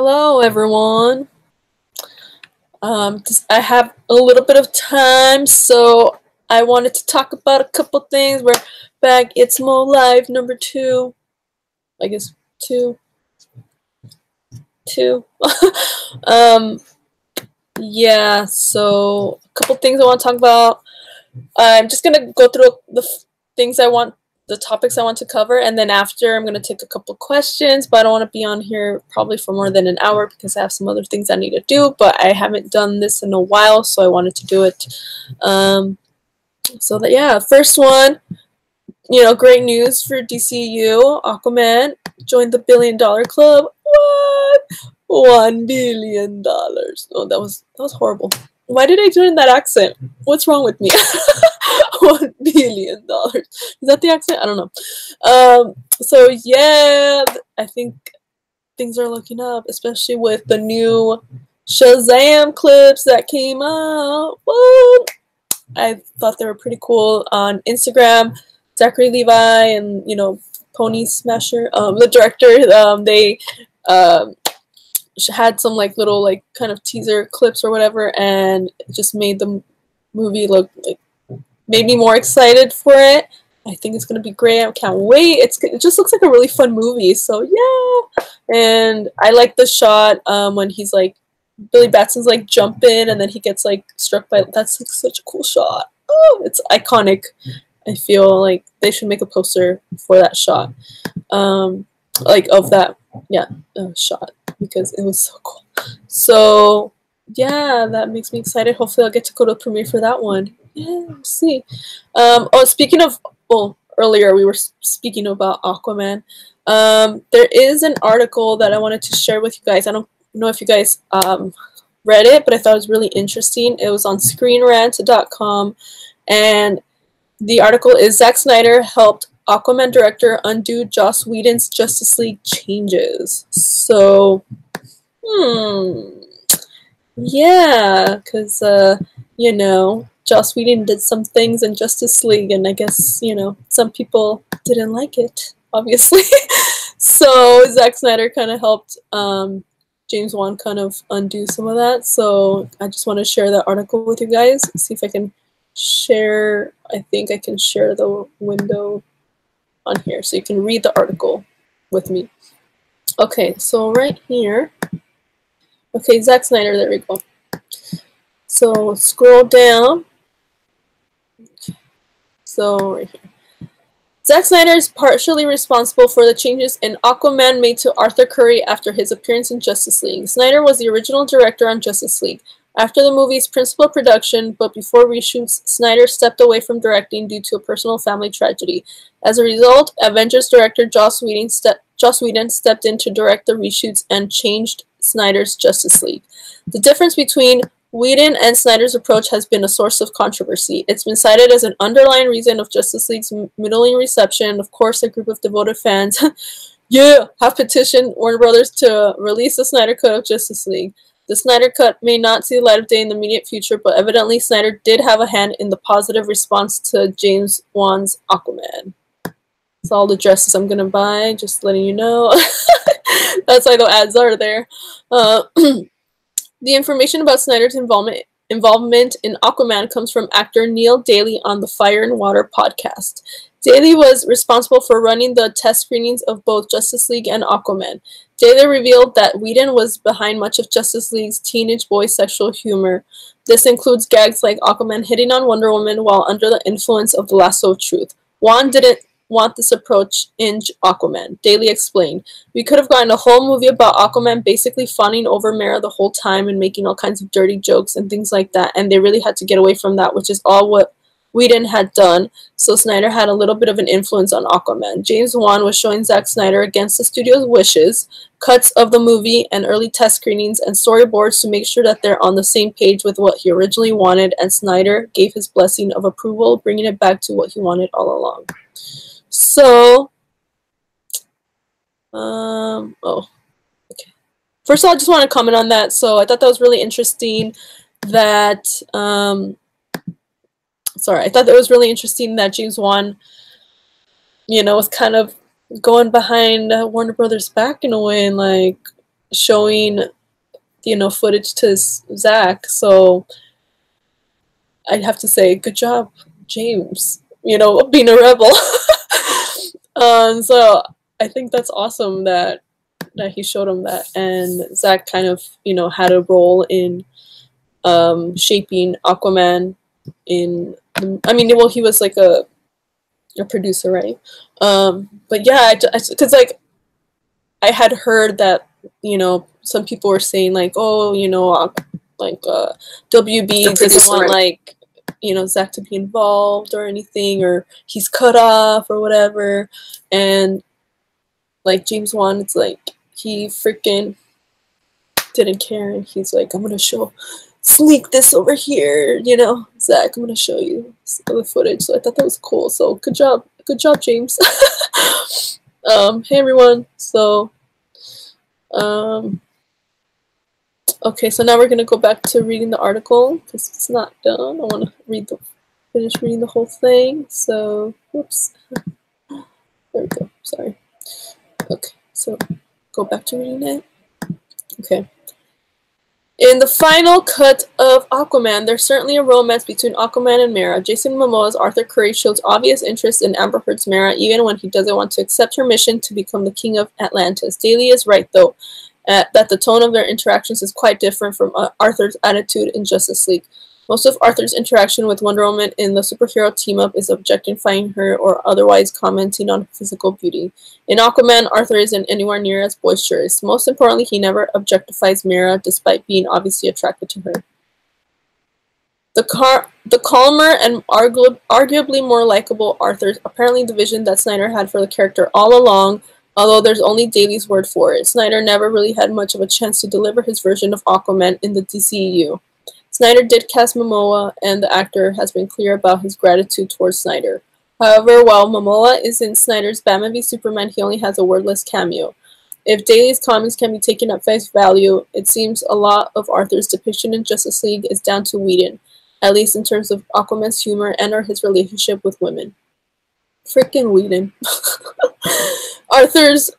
Hello, everyone. I have a little bit of time, so I wanted to talk about a couple things. We're back. Itzmoe Live number 2. I guess 2. 2. um, yeah, so a couple things I want to talk about. I'm just going to go through the topics I want to cover, and then after I'm going to take a couple questions, but I don't want to be on here probably for more than an hour because I have some other things I need to do, but I haven't done this in a while, so I wanted to do it. First one, great news for DCU. Aquaman joined the $1 billion club. What? $1 billion. Oh, that was horrible. Why did I do it in that accent? What's wrong with me? $1 billion. Is that the accent? I don't know. So yeah, I think things are looking up, especially with the new Shazam clips that came out. What? I thought they were pretty cool. On Instagram, Zachary Levi and Pony Smasher, the director, they had some little kind of teaser clips or whatever, and it just made the movie look made me more excited for it. I think it's gonna be great. I can't wait. It just looks like a really fun movie. So yeah, and I like the shot when he's Billy Batson's jumping and then he gets struck by. That's such a cool shot. Oh, it's iconic. I feel like they should make a poster for that shot, of that shot, because it was so cool. So yeah, that makes me excited. Hopefully I'll get to go to the premiere for that one. Yeah, we'll see. Speaking of, earlier we were speaking about Aquaman. There is an article that I wanted to share with you guys. I don't know if you guys read it, but I thought it was really interesting. It was on screenrant.com, and the article is Zack Snyder helped Aquaman director undo Joss Whedon's Justice League changes. So, yeah, because, Joss Whedon did some things in Justice League, and I guess, some people didn't like it, obviously. So Zack Snyder kind of helped James Wan kind of undo some of that. So I just want to share that article with you guys. See if I can share. I think I can share the window on here so you can read the article with me. Okay, so right here. Okay, Zack Snyder, there we go. So scroll down. So right here. Zack Snyder is partially responsible for the changes in Aquaman made to Arthur Curry after his appearance in Justice League. Snyder was the original director on Justice League. After the movie's principal production, but before reshoots, Snyder stepped away from directing due to a personal family tragedy. As a result, Avengers director Joss Whedon stepped in to direct the reshoots and changed Snyder's Justice League. The difference between Whedon and Snyder's approach has been a source of controversy. It's been cited as an underlying reason of Justice League's middling reception. Of course, a group of devoted fans have petitioned Warner Brothers to release the Snyder Cut of Justice League. The Snyder Cut may not see the light of day in the immediate future, but evidently Snyder did have a hand in the positive response to James Wan's Aquaman. That's all the dresses I'm going to buy, just letting you know. That's why the ads are there. The information about Snyder's involvement in Aquaman comes from actor Neil Daly on the Fire and Water podcast. Daly was responsible for running the test screenings of both Justice League and Aquaman. Daly revealed that Whedon was behind much of Justice League's teenage boy sexual humor. This includes gags like Aquaman hitting on Wonder Woman while under the influence of the lasso of truth. Wan didn't want this approach in Aquaman. Daly explained, "We could have gotten a whole movie about Aquaman basically fawning over Mara the whole time and making all kinds of dirty jokes and things like that, and they really had to get away from that, which is all what Whedon had done, so Snyder had a little bit of an influence on Aquaman." James Wan was showing Zack Snyder, against the studio's wishes, cuts of the movie and early test screenings and storyboards to make sure that they're on the same page with what he originally wanted, and Snyder gave his blessing of approval, bringing it back to what he wanted all along. So, okay. First of all, I just want to comment on that. So I thought that was really interesting that, I thought that was really interesting that James Wan, was kind of going behind Warner Brothers back in a way, and showing, you know, footage to Zach. So I'd have to say, good job, James. You know, being a rebel. So I think that's awesome that he showed him that, and Zach kind of, you know, had a role in shaping Aquaman. I mean, well, he was like a producer, right? But yeah, because like I had heard that, you know, some people were saying like, oh, you know, like WB doesn't want like, you know, Zach to be involved or anything, or he's cut off or whatever, and like James Wan, it's like he freaking didn't care, and he's like, I'm gonna sneak this over here, you know, Zach, I'm gonna show you the footage. So I thought that was cool. So good job, James. Hey everyone. So okay, so now we're gonna go back to reading the article because it's not done. I want to finish reading the whole thing. So whoops, there we go. Sorry. Okay, so go back to reading it. Okay. In the final cut of Aquaman, there's certainly a romance between Aquaman and Mera. Jason Momoa's Arthur Curry shows obvious interest in Amber Heard's Mera, even when he doesn't want to accept her mission to become the king of Atlantis. Daly is right, though, that the tone of their interactions is quite different from Arthur's attitude in Justice League. Most of Arthur's interaction with Wonder Woman in the superhero team-up is objectifying her or otherwise commenting on her physical beauty. In Aquaman, Arthur isn't anywhere near as boisterous. Most importantly, he never objectifies Mera, despite being obviously attracted to her. The calmer and arguably more likable Arthur, apparently the vision that Snyder had for the character all along, although there's only Daly's word for it. Snyder never really had much of a chance to deliver his version of Aquaman in the DCEU. Snyder did cast Momoa, and the actor has been clear about his gratitude towards Snyder. However, while Momoa is in Snyder's Batman v Superman, he only has a wordless cameo. If Daly's comments can be taken at face value, it seems a lot of Arthur's depiction in Justice League is down to Whedon, at least in terms of Aquaman's humor and or his relationship with women. Freaking Whedon. Arthur's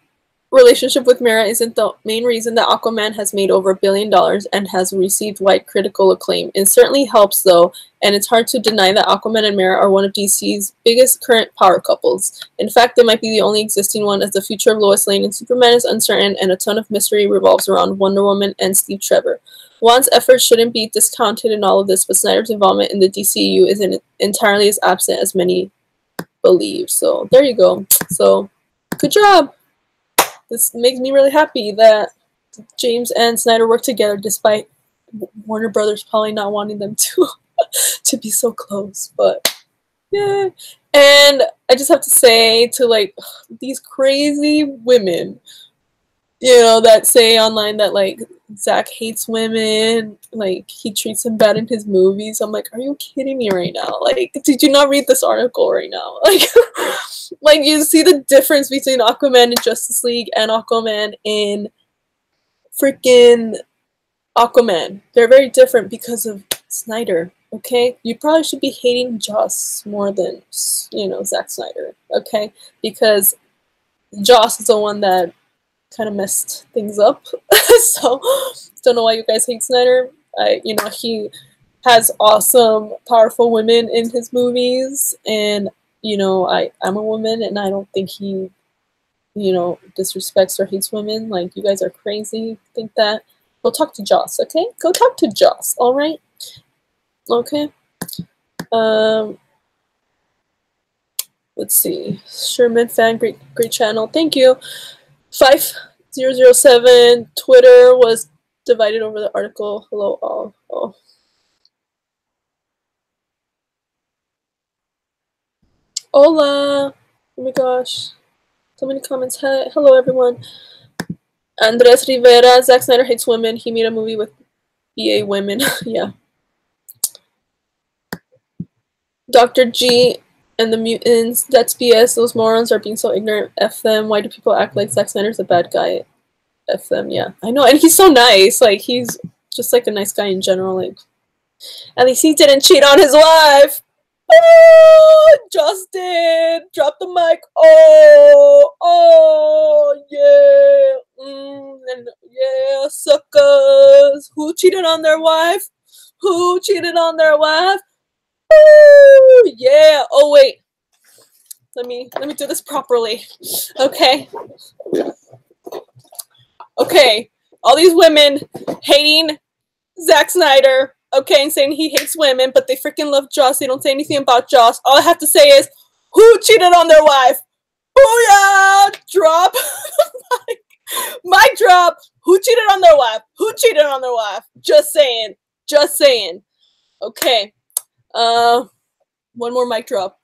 relationship with Mera isn't the main reason that Aquaman has made over $1 billion and has received wide critical acclaim. It certainly helps, though, and it's hard to deny that Aquaman and Mera are one of DC's biggest current power couples. In fact, they might be the only existing one, as the future of Lois Lane and Superman is uncertain, and a ton of mystery revolves around Wonder Woman and Steve Trevor. Wan's efforts shouldn't be discounted in all of this, but Snyder's involvement in the DCU isn't entirely as absent as many believe. So, there you go. So, good job! This makes me really happy that James and Snyder work together, despite Warner Brothers probably not wanting them to be so close. But yeah, and I just have to say to like these crazy women, you know, that say online that like Zach hates women, like he treats them bad in his movies. I'm like, are you kidding me right now? Like, did you not read this article right now? Like, like you see the difference between Aquaman in Justice League and Aquaman in freaking Aquaman. They're very different because of Snyder. Okay, you probably should be hating Joss more than, you know, Zack Snyder. Okay, because Joss is the one that kind of messed things up. So don't know why you guys hate Snyder. You know, he has awesome, powerful women in his movies, and you know, I'm a woman, and I don't think he, you know, disrespects or hates women. Like, you guys are crazy. Think that. Go talk to Joss, okay? Go talk to Joss. All right. Okay. Let's see. Sherman fan, great channel. Thank you. 5007 Twitter was divided over the article. Hello all. Oh. Hola. Oh my gosh. So many comments. Hello everyone. Andres Rivera. Zack Snyder hates women. He made a movie with BA women. Yeah. Dr. G and the mutants. That's BS. Those morons are being so ignorant. F them. Why do people act like Zack Snyder's a bad guy? F them. Yeah, I know. And he's so nice. Like, he's just like a nice guy in general. Like, at least he didn't cheat on his wife. Oh, Justin, drop the mic. Oh, yeah, and cheated on their wife? Who cheated on their wife? Woo! Yeah. Oh wait. Let me do this properly. Okay. Okay. All these women hating Zack Snyder, okay, and saying he hates women, but they freaking love Joss. They don't say anything about Joss. All I have to say is, who cheated on their wife? Booyah! Drop. Mic drop. Who cheated on their wife? Who cheated on their wife? Just saying. Just saying. Okay. One more mic drop.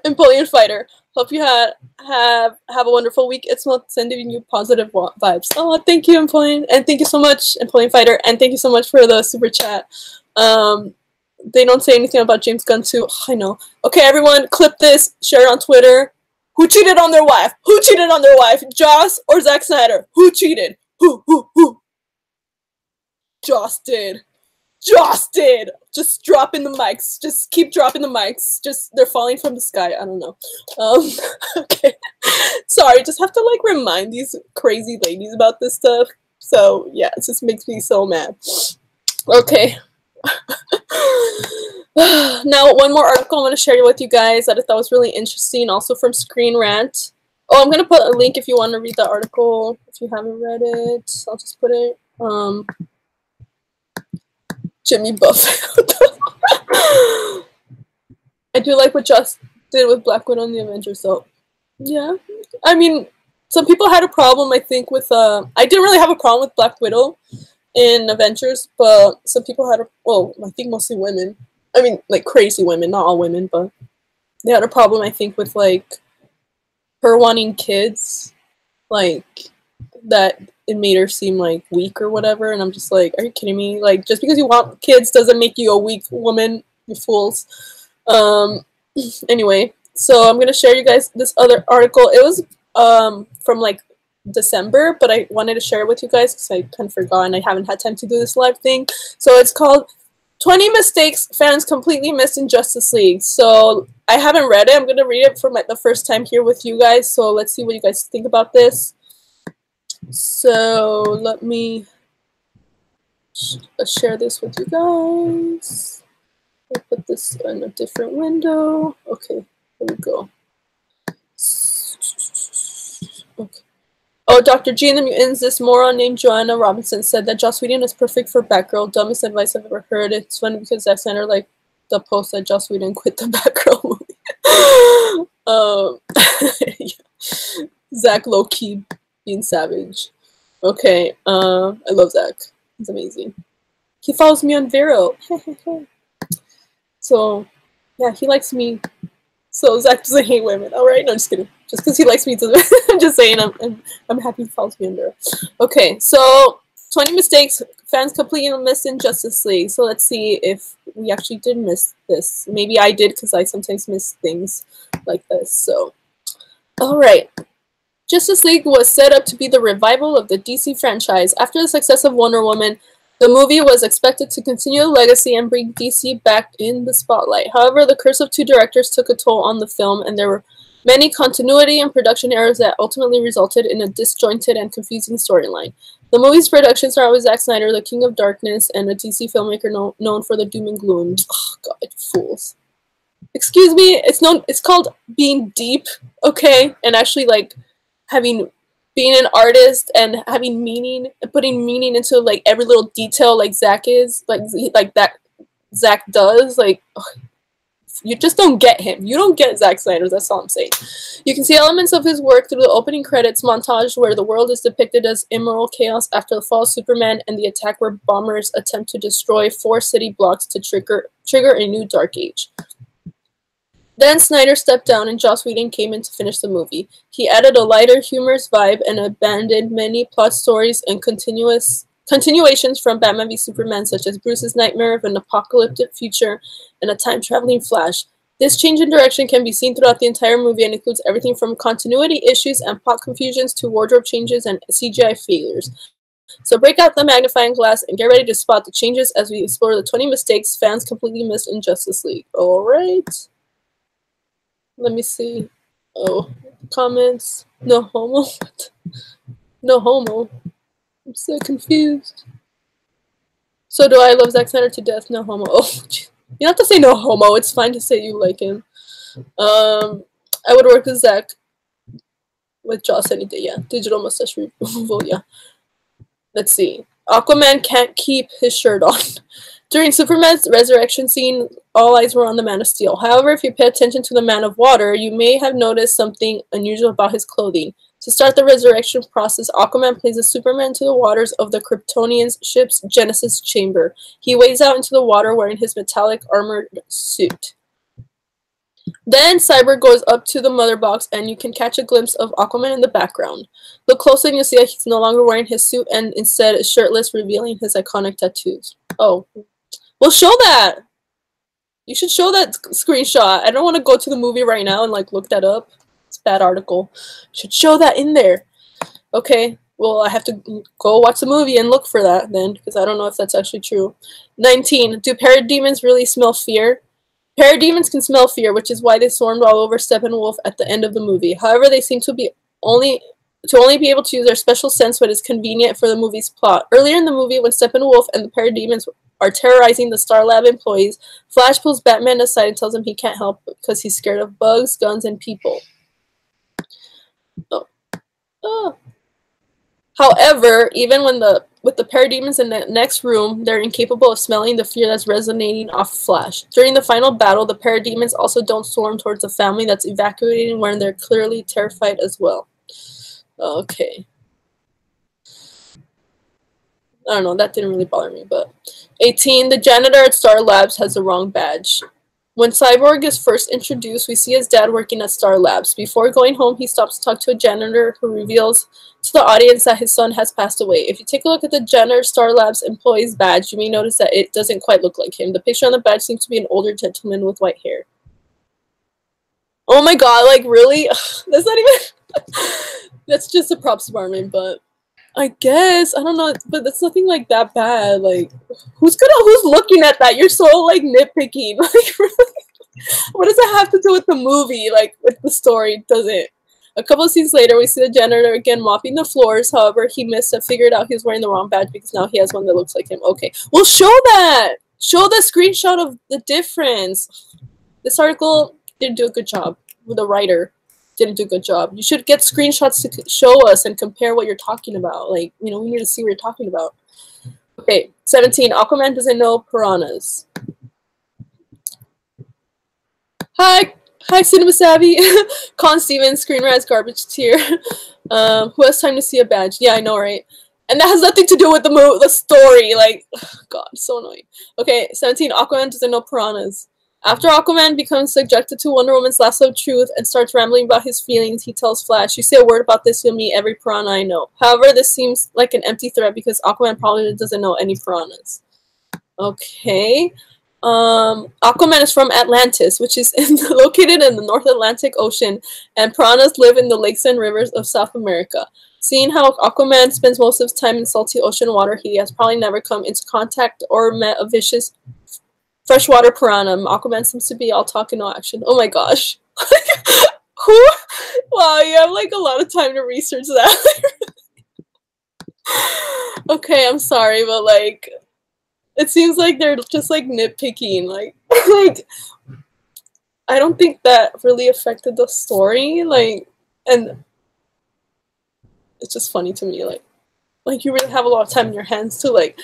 Napoleon Fighter. Hope you have a wonderful week. It's not sending you positive vibes. Oh, thank you, Napoleon, and thank you so much, Napoleon Fighter, and thank you so much for the super chat. They don't say anything about James Gunn too. I know. Okay, everyone, clip this, share it on Twitter. Who cheated on their wife? Who cheated on their wife? Joss or Zack Snyder? Who cheated? Who? Joss did. Joss did. Just dropping the mics. Just keep dropping the mics. Just they're falling from the sky. I don't know. Okay. Sorry, just have to like remind these crazy ladies about this stuff. So yeah, it just makes me so mad. Okay. Now one more article I'm going to share with you guys that I thought was really interesting, also from Screen Rant. Oh, I'm going to put a link if you want to read the article. If you haven't read it, I'll just put it. Jimmy Buffett. I do like what Joss did with Black Widow and the Avengers, though. Yeah. I mean, some people had a problem, I think, with... I didn't really have a problem with Black Widow in Avengers, but some people had a... Well, I think mostly women. I mean, like, crazy women. Not all women, but... They had a problem, I think, with, like, her wanting kids. Like, that... It made her seem like weak or whatever, and I'm just like, are you kidding me? Like, just because you want kids doesn't make you a weak woman, you fools. Anyway, so I'm gonna share you guys this other article. It was from like December, but I wanted to share it with you guys because I kind of forgot and I haven't had time to do this live thing. So it's called 20 Mistakes Fans Completely Missed in Justice League. So I haven't read it. I'm gonna read it for the first time here with you guys. So let's see what you guys think about this. So let me share this with you guys. I'll put this in a different window. Okay, here we go. Okay. Oh, Dr. G and the Mutants, this moron named Joanna Robinson said that Joss Whedon is perfect for Batgirl. Dumbest advice I've ever heard. It's funny because Zack Snyder liked the post that Joss Whedon quit the Batgirl movie. Yeah. Zack low-key being savage. Okay, I love Zack. He's amazing. He follows me on Vero. So, yeah, he likes me. So Zack doesn't hate women. Alright, no, just kidding. Just because he likes me doesn't. I'm just saying. I'm happy he follows me on Vero. Okay, so 20 mistakes fans completely missed in Justice League. So let's see if we actually did miss this. Maybe I did because I sometimes miss things like this. So, alright. Justice League was set up to be the revival of the DC franchise. After the success of Wonder Woman, the movie was expected to continue the legacy and bring DC back in the spotlight. However, the curse of two directors took a toll on the film, and there were many continuity and production errors that ultimately resulted in a disjointed and confusing storyline. The movie's production started with Zack Snyder, the King of Darkness, and a DC filmmaker known for the doom and gloom. Oh, God, fools. Excuse me, it's called being deep, okay? And actually, like, being an artist and having meaning and putting meaning into like every little detail like Zack is like that Zack does. Like, ugh, you just don't get him. You don't get Zack Snyder. That's all I'm saying. You can see elements of his work through the opening credits montage where the world is depicted as immoral chaos after the fall of Superman and the attack where bombers attempt to destroy 4 city blocks to trigger a new dark age. Then Snyder stepped down and Joss Whedon came in to finish the movie. He added a lighter, humorous vibe and abandoned many plot stories and continuations from Batman v Superman, such as Bruce's nightmare of an apocalyptic future and a time-traveling Flash. This change in direction can be seen throughout the entire movie and includes everything from continuity issues and plot confusions to wardrobe changes and CGI failures. So break out the magnifying glass and get ready to spot the changes as we explore the 20 mistakes fans completely missed in Justice League. Alright. Let me see. Oh, comments. No homo. No homo. I'm so confused. So do I love Zack Snyder to death? No homo. Oh, you don't have to say no homo. It's fine to say you like him. I would work with Zack with Joss any day. Yeah, digital mustache removal. Yeah. Let's see. Aquaman can't keep his shirt on. During Superman's resurrection scene, all eyes were on the Man of Steel. However, if you pay attention to the Man of Water, you may have noticed something unusual about his clothing. To start the resurrection process, Aquaman places Superman into the waters of the Kryptonian ship's Genesis chamber. He wades out into the water wearing his metallic armored suit. Then Cyborg goes up to the mother box and you can catch a glimpse of Aquaman in the background. Look closely and you'll see that he's no longer wearing his suit and instead is shirtless, revealing his iconic tattoos. Oh. Well, show that! You should show that screenshot. I don't want to go to the movie right now and like look that up. It's a bad article. You should show that in there. Okay. Well, I have to go watch the movie and look for that then, because I don't know if that's actually true. 19. Do parademons really smell fear? Parademons can smell fear, which is why they swarmed all over Steppenwolf at the end of the movie. However, they seem to only be able to use their special sense when it's convenient for the movie's plot. Earlier in the movie, when Steppenwolf and the parademons are terrorizing the Star Lab employees, Flash pulls Batman aside and tells him he can't help because he's scared of bugs, guns, and people. Oh. Oh. However, even with the parademons in the next room, they're incapable of smelling the fear that's resonating off Flash. During the final battle, the parademons also don't swarm towards the family that's evacuating when they're clearly terrified as well. Okay. I don't know, that didn't really bother me, but... 18. The janitor at Star Labs has the wrong badge. When Cyborg is first introduced, we see his dad working at Star Labs. Before going home, he stops to talk to a janitor who reveals to the audience that his son has passed away. If you take a look at the janitor Star Labs employee's badge, you may notice that it doesn't quite look like him. The picture on the badge seems to be an older gentleman with white hair. Oh my god, like really? That's not even... That's just a props department, but... I guess. I don't know, but that's nothing like that bad. Like, who's looking at that? You're so, like, nitpicking. Like, really? What does that have to do with the movie? Like, with the story? It doesn't. A couple of scenes later, we see the janitor again mopping the floors. However, he must have figured out he was wearing the wrong badge because now he has one that looks like him. Okay. Well, show that! Show the screenshot of the difference. This article didn't do a good job with the writer. Didn't do a good job. You should get screenshots to show us and compare what you're talking about. Like, you know, we need to see what you're talking about. Okay, 17. Aquaman doesn't know piranhas. Hi, Cinema Savvy. Con Stevens, screenwriter's garbage tier. Who has time to see a badge? Yeah, I know, right? And that has nothing to do with the story. Like, God, so annoying. Okay, 17. Aquaman doesn't know piranhas. After Aquaman becomes subjected to Wonder Woman's lasso of truth and starts rambling about his feelings, he tells Flash, "You say a word about this, you'll meet every piranha I know." However, this seems like an empty threat because Aquaman probably doesn't know any piranhas. Okay. Aquaman is from Atlantis, which is located in the North Atlantic Ocean, and piranhas live in the lakes and rivers of South America. Seeing how Aquaman spends most of his time in salty ocean water, he has probably never come into contact or met a vicious freshwater piranha. Aquaman seems to be all talk and no action. Oh my gosh. Who? Wow, you have like a lot of time to research that. Okay, I'm sorry, but like, it seems like they're just like nitpicking. Like, like, I don't think that really affected the story. Like, and it's just funny to me. Like you really have a lot of time in your hands to like.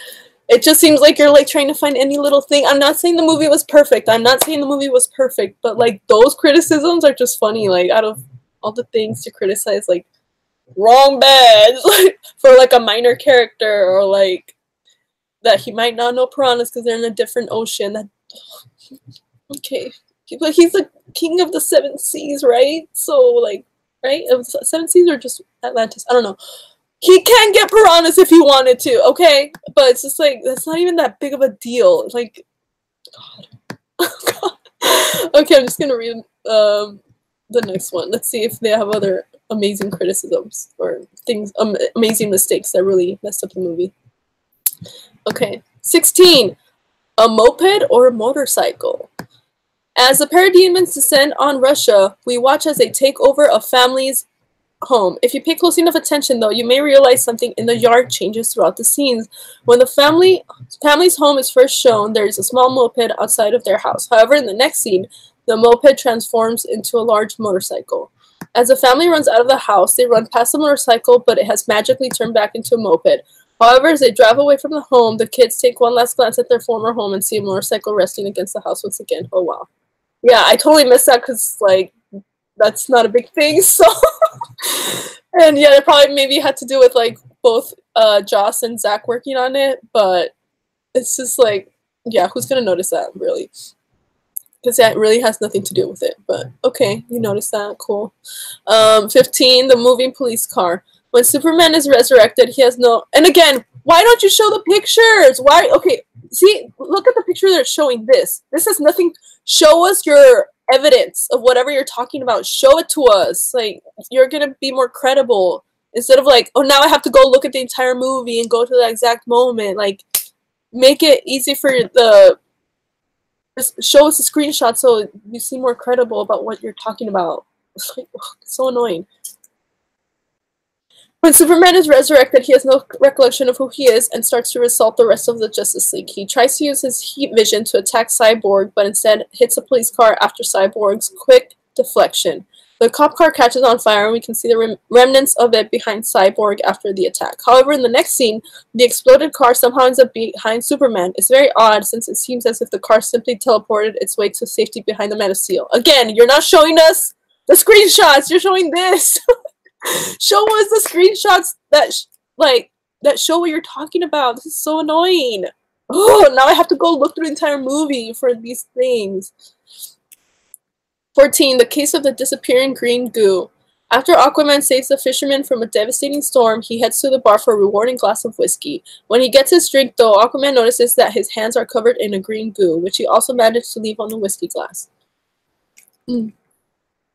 It just seems like you're, like, trying to find any little thing. I'm not saying the movie was perfect. I'm not saying the movie was perfect. But, like, those criticisms are just funny. Like, out of all the things to criticize, like, wrong badge, like, for, like, a minor character. Or, like, that he might not know piranhas because they're in a different ocean. That, okay. But he's the king of the seven seas, right? So, like, right? It was seven seas or just Atlantis? I don't know. He can get piranhas if he wanted to, okay? But it's just like, that's not even that big of a deal. Like, God. God. Okay, I'm just gonna read the next one. Let's see if they have other amazing criticisms or things, amazing mistakes that really messed up the movie. Okay, 16. A moped or a motorcycle? As the parademons descend on Russia, we watch as they take over a family's home. If you pay close enough attention, though, you may realize something in the yard changes throughout the scenes. When the family's home is first shown, there is a small moped outside of their house. However, in the next scene, the moped transforms into a large motorcycle. As the family runs out of the house, they run past the motorcycle, but it has magically turned back into a moped. However, as they drive away from the home, the kids take one last glance at their former home and see a motorcycle resting against the house once again. Oh, wow. Yeah, I totally missed that because, like, that's not a big thing, so... And yeah, it probably maybe had to do with, like, both Joss and Zach working on it, but it's just, like, yeah, who's gonna notice that, really? Because that really has nothing to do with it, but okay, you noticed that, cool. 15, the moving police car. When Superman is resurrected, he has no... And again, why don't you show the pictures? Why? Okay, see, look at the picture they're showing this. This has nothing... Show us your evidence of whatever you're talking about. Show it to us. Like, you're gonna be more credible. Instead of like, oh, now I have to go look at the entire movie and go to the exact moment. Like, make it easy for the... Just show us a screenshot so you seem more credible about what you're talking about. It's like, ugh, it's so annoying. When Superman is resurrected, he has no recollection of who he is and starts to assault the rest of the Justice League. He tries to use his heat vision to attack Cyborg, but instead hits a police car after Cyborg's quick deflection. The cop car catches on fire, and we can see the remnants of it behind Cyborg after the attack. However, in the next scene, the exploded car somehow ends up behind Superman. It's very odd, since it seems as if the car simply teleported its way to safety behind the Man of Steel. Again, you're not showing us the screenshots, you're showing this! Show us the screenshots that show what you're talking about. This is so annoying. Oh, now I have to go look through the entire movie for these things. 14. The case of the disappearing green goo. After Aquaman saves the fisherman from a devastating storm, he heads to the bar for a rewarding glass of whiskey. When he gets his drink, though, Aquaman notices that his hands are covered in a green goo, which he also managed to leave on the whiskey glass.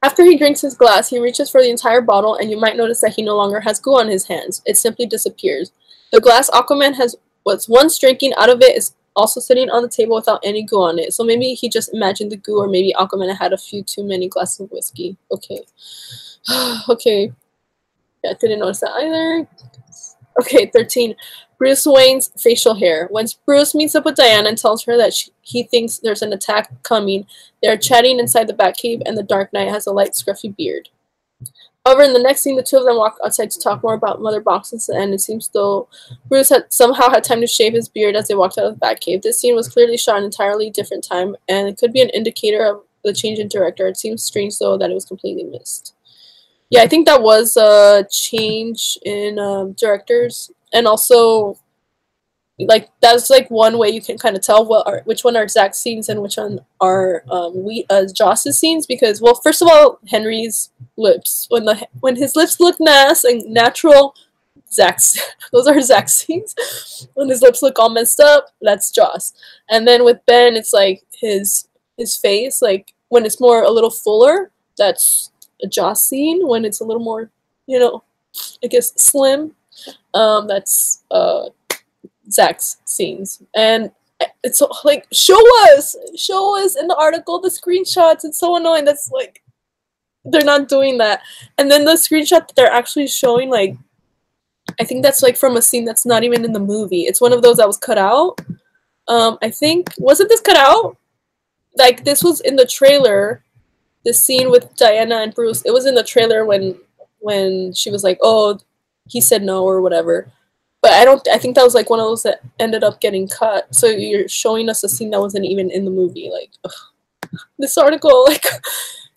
After he drinks his glass, he reaches for the entire bottle, and you might notice that he no longer has goo on his hands. It simply disappears. The glass Aquaman was once drinking out of it is also sitting on the table without any goo on it. So maybe he just imagined the goo, or maybe Aquaman had a few too many glasses of whiskey. Okay. Okay. Yeah, I didn't notice that either. Okay, 13. Bruce Wayne's facial hair. When Bruce meets up with Diana and tells her that he thinks there's an attack coming, they are chatting inside the Batcave, and the Dark Knight has a light, scruffy beard. However, in the next scene, the two of them walk outside to talk more about Mother Boxes, and it seems though Bruce had somehow had time to shave his beard as they walked out of the Batcave. This scene was clearly shot an entirely different time, and it could be an indicator of the change in director. It seems strange, though, that it was completely missed. Yeah, I think that was a change in directors. And also, like, that's like one way you can kind of tell which one are Zach's scenes and which one are Joss's scenes, because, well, first of all, Henry's lips, when his lips look nice and natural, those are Zach's scenes. When his lips look all messed up, that's Joss. And then with Ben, it's like his face, like when it's more a little fuller, that's a Joss scene. When it's a little more, you know, I guess slim, that's Zach's scenes. And it's like, show us in the article the screenshots. It's so annoying. That's like, they're not doing that. And then the screenshot that they're actually showing, like, I think that's like from a scene that's not even in the movie. It's one of those that was cut out. I think, wasn't this cut out? Like, this was in the trailer, the scene with Diana and Bruce. It was in the trailer when she was like, oh, he said no or whatever. But I think that was like one of those that ended up getting cut. So you're showing us a scene that wasn't even in the movie. Like, ugh. This article, like,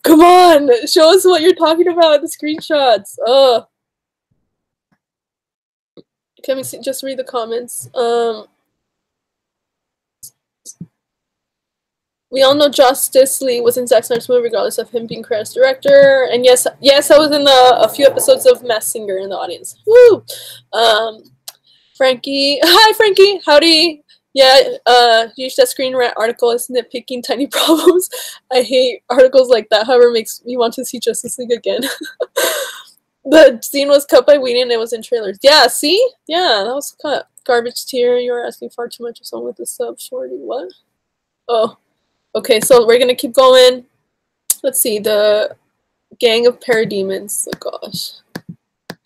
come on, show us what you're talking about, the screenshots. Ugh. Can we just read the comments? We all know Justice League was in Zack Snyder's movie, regardless of him being credited as director. And yes, I was in a few episodes of Masked Singer in the audience. Woo! Frankie, hi Frankie, howdy. Yeah, use that Screen Rant article is nitpicking tiny problems. I hate articles like that. However, makes me want to see Justice League again. The scene was cut by Whedon and it was in trailers. Yeah, see? Yeah, that was cut. Garbage tier. You're asking far too much of someone with a sub. Shorty, what? Oh. Okay, so we're gonna keep going. Let's see, the Gang of Parademons. Oh gosh.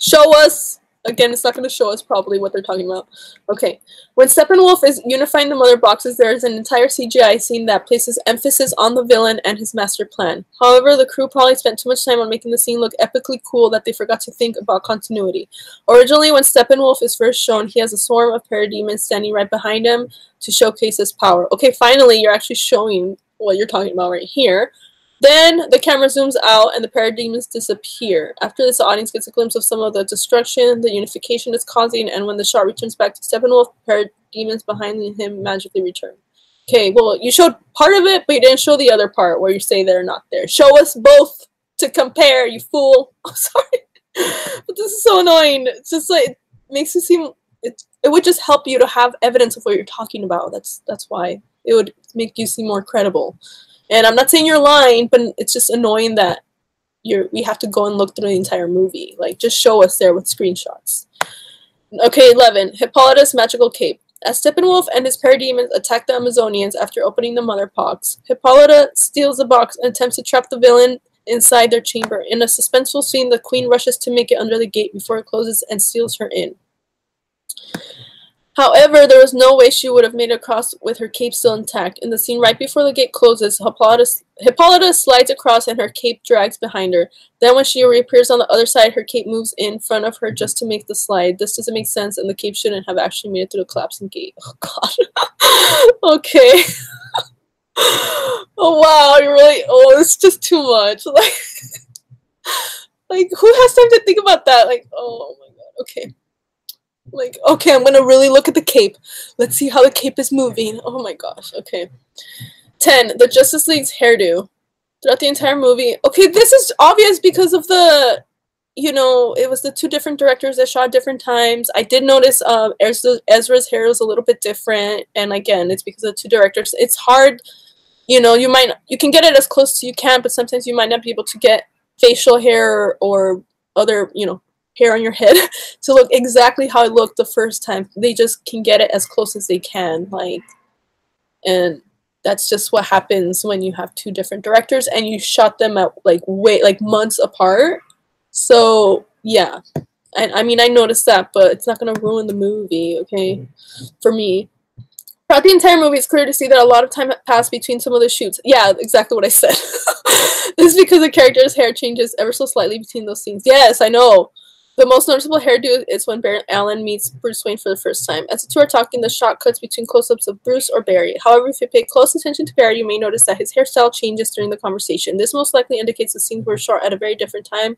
Show us. Again, it's not going to show us probably what they're talking about. Okay. When Steppenwolf is unifying the mother boxes, there is an entire CGI scene that places emphasis on the villain and his master plan. However, the crew probably spent too much time on making the scene look epically cool that they forgot to think about continuity. Originally, when Steppenwolf is first shown, he has a swarm of parademons standing right behind him to showcase his power. Okay, finally, you're actually showing what you're talking about right here. Then the camera zooms out and the parademons disappear. After this, the audience gets a glimpse of some of the destruction the unification is causing, and when the shot returns back to Steppenwolf, parademons behind him magically return. Okay, well, you showed part of it, but you didn't show the other part where you say they're not there. Show us both to compare, you fool. I'm sorry. But this is so annoying. It's just like, it makes it seem, it would just help you to have evidence of what you're talking about. That's why. It would make you seem more credible. And I'm not saying you're lying, but it's just annoying that we have to go and look through the entire movie. Like, just show us there with screenshots. Okay, 11. Hippolyta's magical cape. As Steppenwolf and his parademons attack the Amazonians after opening the mother box, Hippolyta steals the box and attempts to trap the villain inside their chamber. In a suspenseful scene, the queen rushes to make it under the gate before it closes and steals her in. However, there was no way she would have made it across with her cape still intact. In the scene right before the gate closes, Hippolyta slides across and her cape drags behind her. Then when she reappears on the other side, her cape moves in front of her just to make the slide. This doesn't make sense, and the cape shouldn't have actually made it through the collapsing gate. Oh, God. Okay. Oh, wow. You're really... Oh, it's just too much. Like, who has time to think about that? Like, oh, my God. Okay. Like, okay, I'm gonna really look at the cape. Let's see how the cape is moving. Oh my gosh, okay. 10. The Justice League's hairdo. Throughout the entire movie. Okay, this is obvious because of the, you know, it was the two different directors that shot different times. I did notice Ezra's hair was a little bit different. And again, it's because of the two directors. It's hard, you know, you can get it as close as you can, but sometimes you might not be able to get facial hair or other, you know, hair on your head to look exactly how it looked the first time. They just can get it as close as they can, like, and that's just what happens when you have two different directors and you shot them at like months apart. So yeah, and I mean, I noticed that, but it's not gonna ruin the movie, okay, for me. Throughout the entire movie, it's clear to see that a lot of time passed between some of the shoots. Yeah, exactly what I said. This is because the character's hair changes ever so slightly between those scenes. Yes, I know. The most noticeable hairdo is when Barry Allen meets Bruce Wayne for the first time. As the two are talking, the shot cuts between close-ups of Bruce or Barry. However, if you pay close attention to Barry, you may notice that his hairstyle changes during the conversation. This most likely indicates the scenes were shot at a very different time,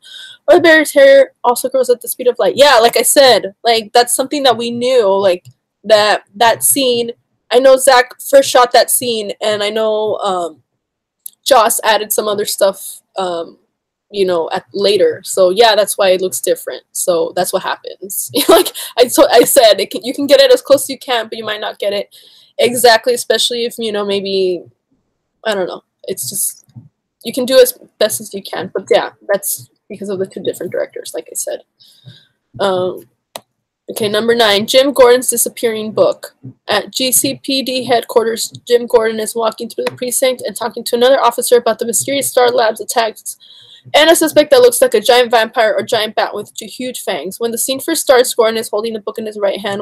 or Barry's hair also grows at the speed of light. Yeah, like I said, like, that's something that we knew, like, that scene. I know Zach first shot that scene, and I know Joss added some other stuff, you know, later. So yeah, that's why it looks different. So that's what happens. Like I said, you can get it as close as you can, but you might not get it exactly, especially if, you know, maybe, I don't know. It's just, you can do as best as you can. But yeah, that's because of the two different directors, like I said. Okay, number 9, Jim Gordon's disappearing book. At GCPD headquarters, Jim Gordon is walking through the precinct and talking to another officer about the mysterious Star Labs attacks and a suspect that looks like a giant vampire or giant bat with two huge fangs. When the scene first starts, Gordon is holding the book in his right hand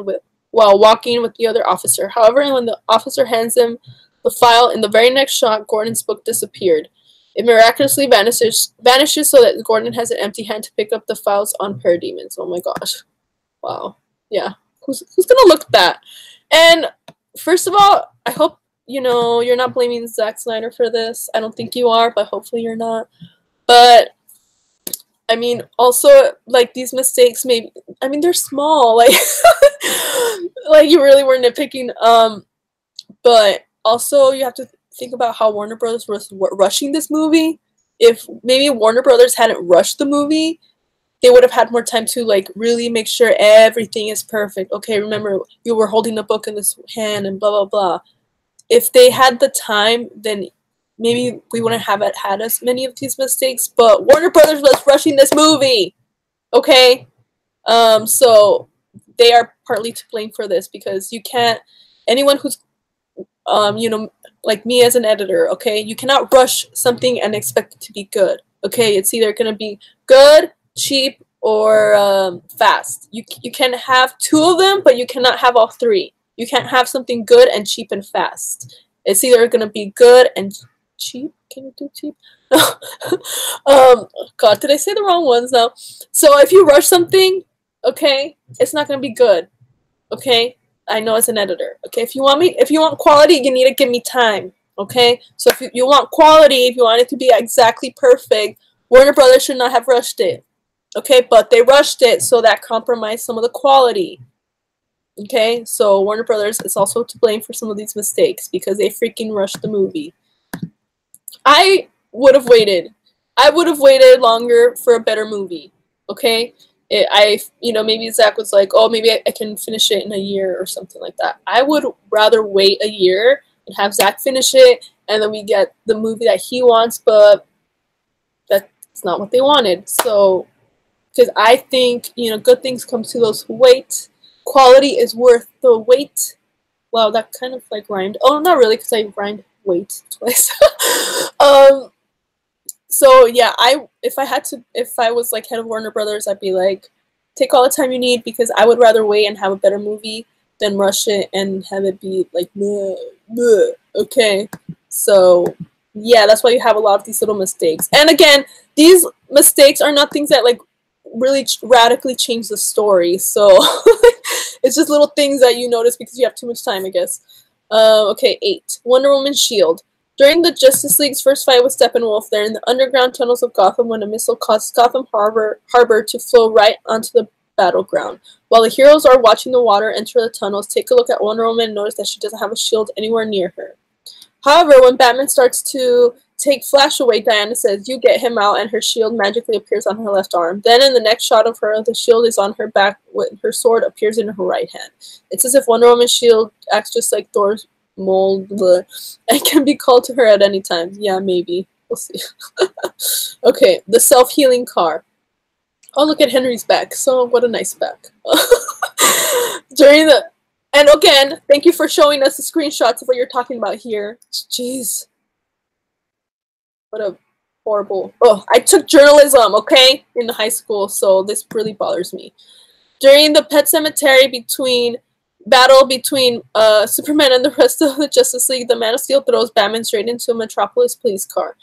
while walking with the other officer. However, when the officer hands him the file, in the very next shot, Gordon's book disappeared. It miraculously vanishes so that Gordon has an empty hand to pick up the files on parademons. Oh my gosh. Wow. Yeah. Who's gonna look at that? And first of all, I hope, you know, you're not blaming Zack Snyder for this. I don't think you are, but hopefully you're not. But I mean, also, like, these mistakes, maybe, I mean, they're small, like, like, you really were nitpicking, but also you have to think about how Warner Brothers was rushing this movie. If maybe Warner Brothers hadn't rushed the movie, they would have had more time to, like, really make sure everything is perfect. Okay, remember, you were holding the book in this hand and blah, blah, blah. If they had the time, then maybe we wouldn't have had as many of these mistakes, but Warner Brothers was rushing this movie, okay? So they are partly to blame for this, because you can't, anyone who's, you know, like me as an editor, okay, you cannot rush something and expect it to be good, okay? It's either going to be good, cheap, or fast. You can have two of them, but you cannot have all three. You can't have something good and cheap and fast. It's either gonna be good and cheap. Can you do cheap? God, did I say the wrong ones now? So if you rush something, okay, it's not gonna be good. Okay, I know as an editor. Okay, if you want quality, you need to give me time. Okay, so if you want quality, if you want it to be exactly perfect, Warner Brothers should not have rushed it. Okay, but they rushed it, so that compromised some of the quality. Okay, so Warner Brothers is also to blame for some of these mistakes because they freaking rushed the movie. I would have waited. I would have waited longer for a better movie. Okay, maybe Zach was like, oh, maybe I can finish it in a year or something like that. I would rather wait a year and have Zach finish it, and then we get the movie that he wants, but that's not what they wanted. So, because I think, good things come to those who wait. Quality is worth the wait. Wow, that kind of like rhymed. Oh, not really, because I rhymed wait twice. So yeah, if I was like head of Warner Brothers, I'd be like, take all the time you need, because I would rather wait and have a better movie than rush it and have it be like, bleh, bleh. Okay, so yeah, that's why you have a lot of these little mistakes. And again, these mistakes are not things that like really radically change the story. So it's just little things that you notice because you have too much time, I guess. Okay, 8. Wonder Woman's shield. During the Justice League's first fight with Steppenwolf, they're in the underground tunnels of Gotham when a missile causes Gotham Harbor to flow right onto the battleground. While the heroes are watching the water enter the tunnels, take a look at Wonder Woman and notice that she doesn't have a shield anywhere near her. However, when Batman starts to take Flash away, Diana says, "You get him out," and her shield magically appears on her left arm. Then in the next shot of her, the shield is on her back when her sword appears in her right hand. It's as if Wonder Woman's shield acts just like Thor's mold and can be called to her at any time. Yeah, maybe. We'll see. Okay, the self-healing car. Oh, look at Henry's back. So, what a nice back. And again, thank you for showing us the screenshots of what you're talking about here. Jeez. What a horrible... Oh, I took journalism, okay? In high school, so this really bothers me. During the Pet Cemetery battle between Superman and the rest of the Justice League, the Man of Steel throws Batman straight into a Metropolis police car.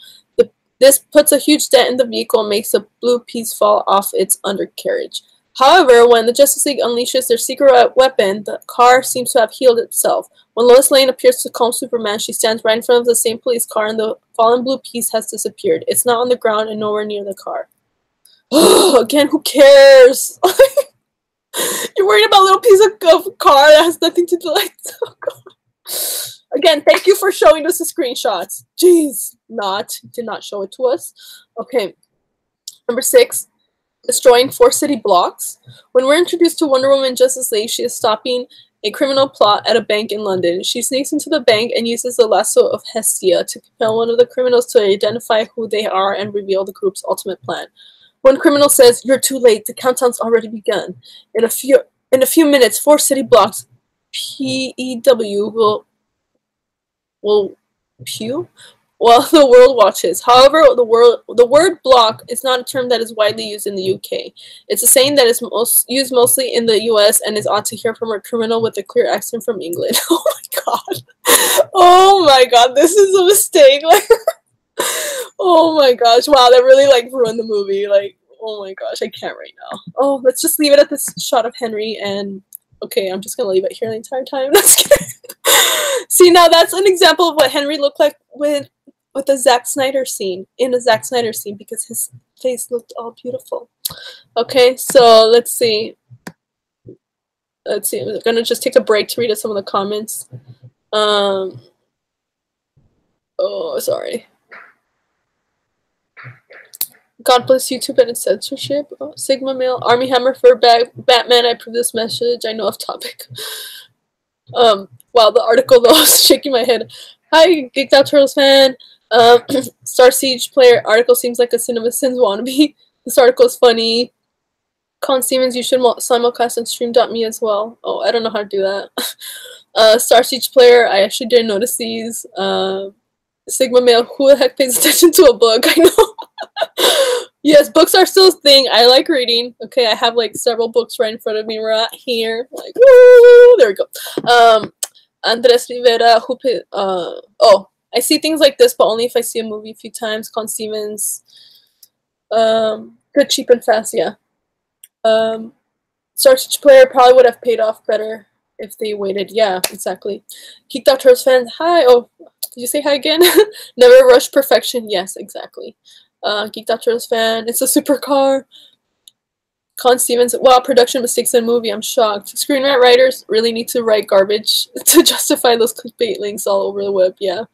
This puts a huge dent in the vehicle and makes a blue piece fall off its undercarriage. However, when the Justice League unleashes their secret weapon, the car seems to have healed itself. When Lois Lane appears to calm Superman, she stands right in front of the same police car and the fallen blue piece has disappeared. It's not on the ground and nowhere near the car. Again, who cares? You're worried about a little piece of car that has nothing to do with it. Again, thank you for showing us the screenshots. Jeez, did not show it to us. Okay, number 6. Destroying 4 city blocks. When we're introduced to Wonder Woman Justice League, she is stopping a criminal plot at a bank in London. She sneaks into the bank and uses the lasso of Hestia to compel one of the criminals to identify who they are and reveal the group's ultimate plan. One criminal says, "You're too late. The countdown's already begun. In a few minutes, 4 city blocks PEW will pew while the world watches." However, the word block is not a term that is widely used in the UK. It's a saying that is used mostly in the US and is odd to hear from a criminal with a clear accent from England. Oh my god. Oh my god, this is a mistake. Like, oh my gosh, wow, that really like ruined the movie. Like, oh my gosh, I can't right now. Oh, let's just leave it at this shot of Henry, and okay, I'm just gonna leave it here the entire time. See, now that's an example of what Henry looked like with a Zack Snyder scene, because his face looked all beautiful. Okay, so let's see. I'm gonna just take a break to read some of the comments. Oh, sorry. God bless YouTube and its censorship. Oh, Sigma Male, Army Hammer for Batman. I approve this message. I know off topic. Wow, the article though, I was shaking my head. Hi, Geeked Out Turtles fan. Star Siege player article seems like a CinemaSins wannabe. This article is funny. Colin Stevens, you should simulcast on stream.me as well. Oh, I don't know how to do that. Star Siege player, I actually didn't notice these. Sigma Male, who the heck pays attention to a book? I know. Yes, books are still a thing. I like reading. Okay, I have like several books right in front of me right here. Like, woo! There we go. Andres Rivera, oh, I see things like this, but only if I see a movie a few times. Con Stevens, Good, Cheap, and Fast, yeah. Starch Player probably would have paid off better if they waited. Yeah, exactly. Geeked Out Tours fans, hi. Oh, did you say hi again? Never rush perfection. Yes, exactly. Geeked Out Tours fan, it's a supercar. Con Stevens, wow, production mistakes in movie, I'm shocked. Screenwriter writers really need to write garbage to justify those clickbait links all over the web, yeah.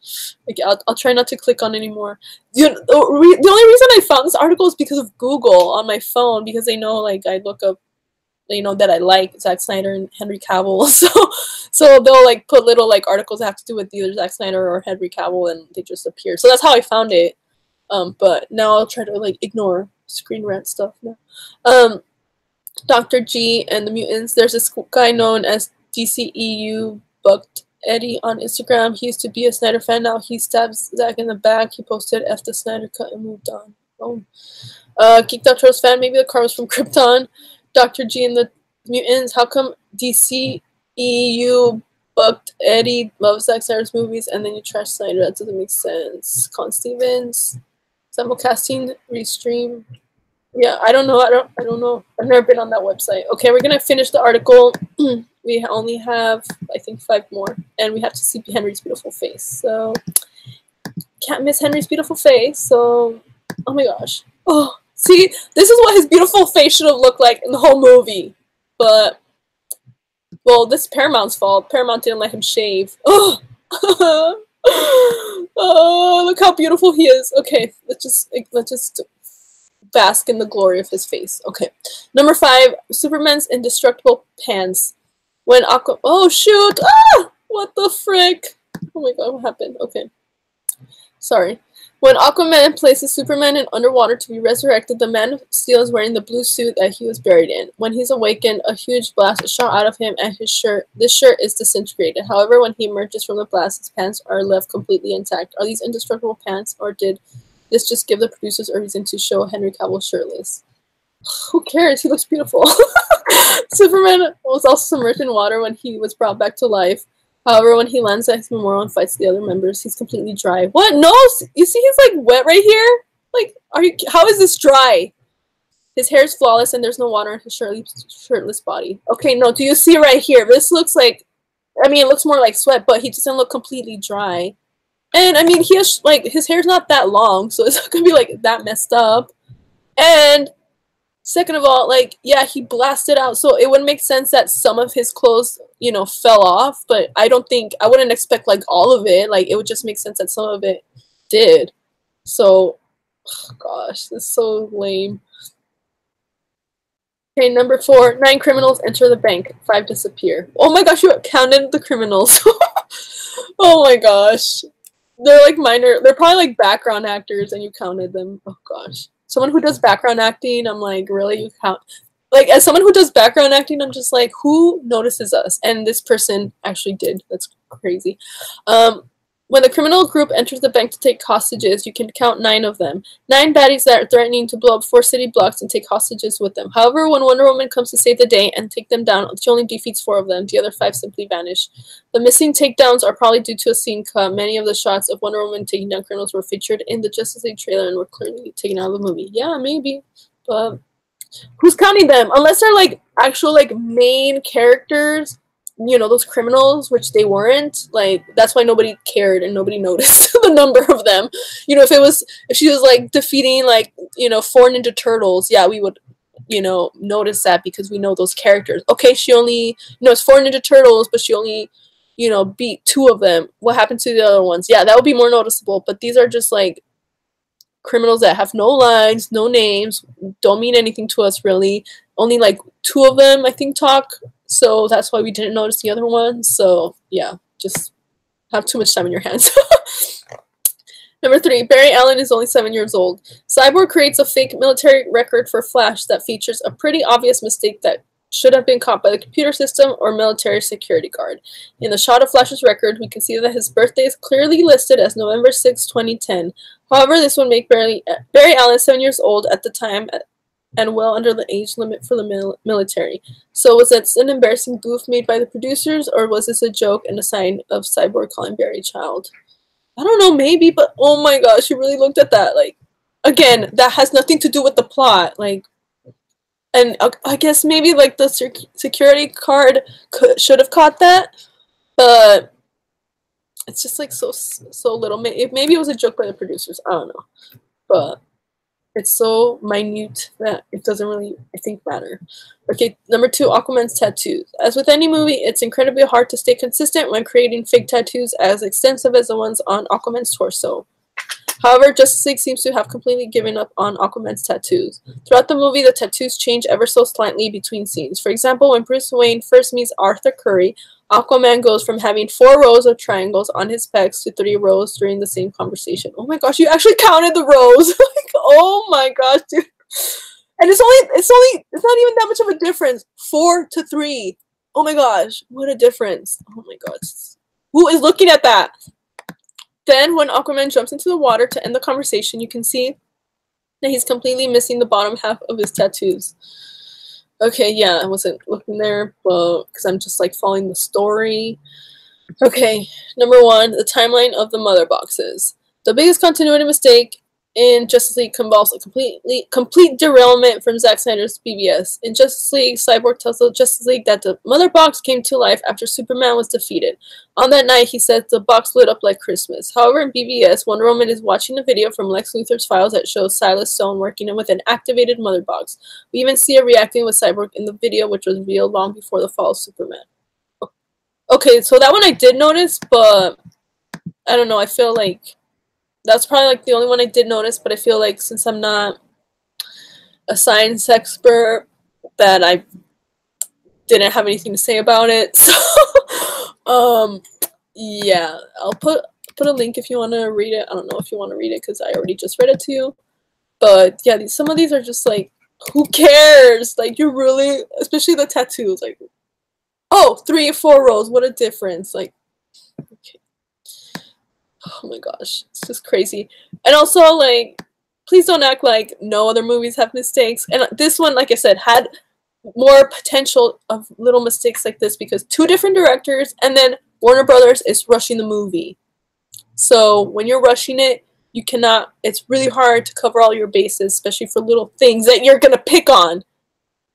Like, I'll try not to click on anymore. The only reason I found this article is because of Google on my phone, because they know, like, I look up, you know, that I like Zack Snyder and Henry Cavill, so they'll, like, put little, like, articles that have to do with either Zack Snyder or Henry Cavill, and they just appear. So that's how I found it, but now I'll try to, like, ignore Screen Rant stuff now. Dr. G and the Mutants. There's this guy known as DCEU Bucked Eddie on Instagram. He used to be a Snyder fan. Now he stabs Zack in the back. He posted F the Snyder cut and moved on. Boom. Geeked Out Trolls fan. Maybe the car was from Krypton. Dr. G and the Mutants. How come DCEU Bucked Eddie loves Zack Snyder's movies and then you trash Snyder? That doesn't make sense. Con Stevens. Sample casting. Restream. Yeah, I don't know. I don't know. I've never been on that website. Okay, we're gonna finish the article. We only have, I think, 5 more, and we have to see Henry's beautiful face. So can't miss Henry's beautiful face. So, oh my gosh. Oh, see, this is what his beautiful face should have looked like in the whole movie. But well, this is Paramount's fault. Paramount didn't let him shave. Oh, oh, look how beautiful he is. Okay, let's just bask in the glory of his face. Okay. Number 5, Superman's indestructible pants. When oh shoot! Ah! What the frick? Oh my god, what happened? Okay. Sorry. When Aquaman places Superman in underwater to be resurrected, the Man of Steel is wearing the blue suit that he was buried in. When he's awakened, a huge blast is shot out of him and this shirt is disintegrated. However, when he emerges from the blast, his pants are left completely intact. Are these indestructible pants, or did this just give the producers a reason to show Henry Cavill shirtless? Who cares? He looks beautiful. Superman was also submerged in water when he was brought back to life. However, when he lands at his memorial and fights the other members, he's completely dry. What? No! You see he's like wet right here? Like, how is this dry? His hair is flawless and there's no water on his shirtless body. Okay, no, do you see right here? This looks like, I mean, it looks more like sweat, but he doesn't look completely dry. And, I mean, he has, like, his hair's not that long, so it's not gonna be, like, that messed up. And, second of all, like, yeah, he blasted out, so it wouldn't make sense that some of his clothes, you know, fell off, but I wouldn't expect, like, all of it. Like, it would just make sense that some of it did. So, oh gosh, this is so lame. Okay, number 4, 9 criminals enter the bank, 5 disappear. Oh my gosh, you counted the criminals. Oh my gosh. They're like they're probably like background actors and you counted them. Oh gosh. Someone who does background acting, I'm like, really? You count? Like, as someone who does background acting, I'm just like, who notices us? And this person actually did. That's crazy. When the criminal group enters the bank to take hostages, you can count 9 of them. 9 baddies that are threatening to blow up 4 city blocks and take hostages with them. However, when Wonder Woman comes to save the day and take them down, she only defeats 4 of them. The other 5 simply vanish. The missing takedowns are probably due to a scene cut. Many of the shots of Wonder Woman taking down criminals were featured in the Justice League trailer and were clearly taken out of the movie. Yeah, maybe. But who's counting them? Unless they're like actual like main characters, you know, those criminals, which they weren't, like, that's why nobody cared and nobody noticed the number of them. You know, if she was like defeating, like, you know, 4 Ninja Turtles, yeah, we would, you know, notice that because we know those characters. Okay, she only, you know, it's 4 Ninja Turtles, but she only, you know, beat 2 of them. What happened to the other ones? Yeah, that would be more noticeable, but these are just like criminals that have no lines, no names, don't mean anything to us really. Only like 2 of them, I think, talk. So that's why we didn't notice the other ones. So yeah, just have too much time in your hands. Number 3, Barry Allen is only 7 years old. Cyborg creates a fake military record for Flash that features a pretty obvious mistake that should have been caught by the computer system or military security guard. In the shot of Flash's record, we can see that his birthday is clearly listed as November 6, 2010. However, this would make Barry Allen 7 years old at the time and well under the age limit for the military. So was it an embarrassing goof made by the producers, or was this a joke and a sign of Cyborg calling Barry child? I don't know, maybe, but oh my gosh, you really looked at that. Like, again, that has nothing to do with the plot. Like, and I guess maybe like the security card should have caught that, but it's just like so little. Maybe it was a joke by the producers. I don't know, but it's so minute that it doesn't really, I think, matter. Okay, number 2, Aquaman's tattoos. As with any movie, it's incredibly hard to stay consistent when creating fake tattoos as extensive as the ones on Aquaman's torso. However, Justice League seems to have completely given up on Aquaman's tattoos. Throughout the movie, the tattoos change ever so slightly between scenes. For example, when Bruce Wayne first meets Arthur Curry, Aquaman goes from having 4 rows of triangles on his pecs to 3 rows during the same conversation. Oh my gosh, you actually counted the rows! Like, oh my gosh, dude. And it's not even that much of a difference. 4 to 3. Oh my gosh, what a difference. Oh my gosh. Who is looking at that? Then, when Aquaman jumps into the water to end the conversation, you can see that he's completely missing the bottom half of his tattoos. Okay, yeah, I wasn't looking there, but because I'm just like following the story. Okay, number 1, the timeline of the mother boxes. The biggest continuity mistake in Justice League involves a complete derailment from Zack Snyder's BVS. In Justice League, Cyborg tells the Justice League that the mother box came to life after Superman was defeated. On that night, he said the box lit up like Christmas. However, in BVS, Wonder Woman is watching a video from Lex Luthor's files that shows Silas Stone working with an activated mother box. We even see her reacting with Cyborg in the video, which was revealed long before the fall of Superman. Okay, so that one I did notice, but I don't know, I feel like that's probably like the only one I did notice, but I feel like since I'm not a science expert, that I didn't have anything to say about it. So, yeah, I'll put a link if you want to read it. I don't know if you want to read it because I already just read it to you. But yeah, some of these are just like, who cares? Like, you really, especially the tattoos, like, oh, 3 or 4 rows, what a difference. Like, okay. Oh my gosh, it's just crazy. And also, like, please don't act like no other movies have mistakes. And this one, like I said, had more potential of little mistakes like this because 2 different directors, and then Warner Brothers is rushing the movie. So when you're rushing it, you cannot, it's really hard to cover all your bases, especially for little things that you're gonna pick on.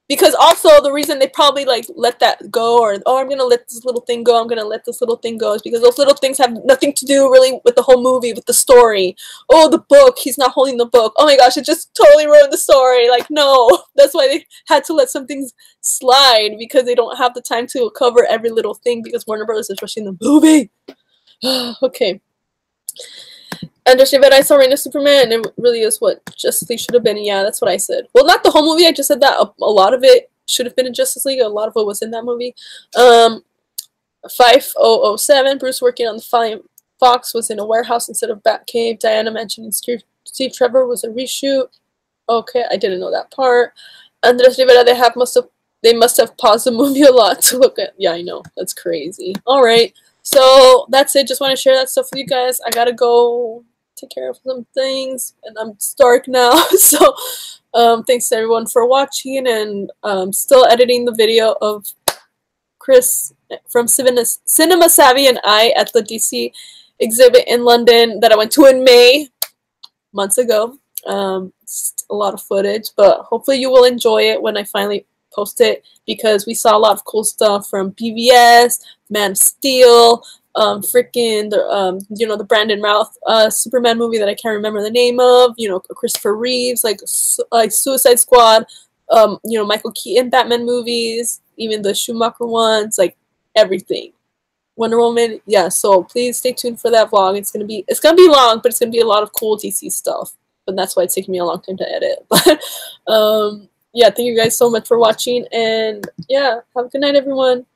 Because also the reason they probably like let that go, or oh, I'm gonna let this little thing go, I'm gonna let this little thing go, is because those little things have nothing to do really with the whole movie, with the story. Oh, the book, he's not holding the book. Oh my gosh, it just totally ruined the story. Like, no, that's why they had to let some things slide, because they don't have the time to cover every little thing because Warner Brothers is rushing the movie. Okay. And just but I saw Reign of Superman, and it really is what Justice League should have been. Yeah, that's what I said. Well, not the whole movie. I just said that a lot of it should have been in Justice League. A lot of it was in that movie. 5007, Bruce working on the Flying Fox was in a warehouse instead of Batcave. Diana mentioning Steve Trevor was a reshoot. Okay, I didn't know that part. Andres Rivera, they must have paused the movie a lot to look at. Yeah, I know. That's crazy. All right. So that's it. Just want to share that stuff with you guys. I gotta go take care of some things, and I'm stark now. So thanks to everyone for watching, and still editing the video of Chris from Cinema Savvy and I at the DC exhibit in London that I went to in May, months ago. It's a lot of footage, but hopefully you will enjoy it when I finally post it, because we saw a lot of cool stuff from BVS, Man of Steel, freaking the you know, the Brandon Routh Superman movie that I can't remember the name of, you know, Christopher Reeves, like Suicide Squad, you know, Michael Keaton Batman movies, even the Schumacher ones, like everything. Wonder Woman, yeah. So please stay tuned for that vlog. It's gonna be long, but it's gonna be a lot of cool DC stuff. But that's why it's taking me a long time to edit. But yeah, thank you guys so much for watching, and yeah, have a good night, everyone,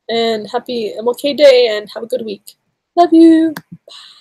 and happy MLK Day, and have a good week. Love you. Bye.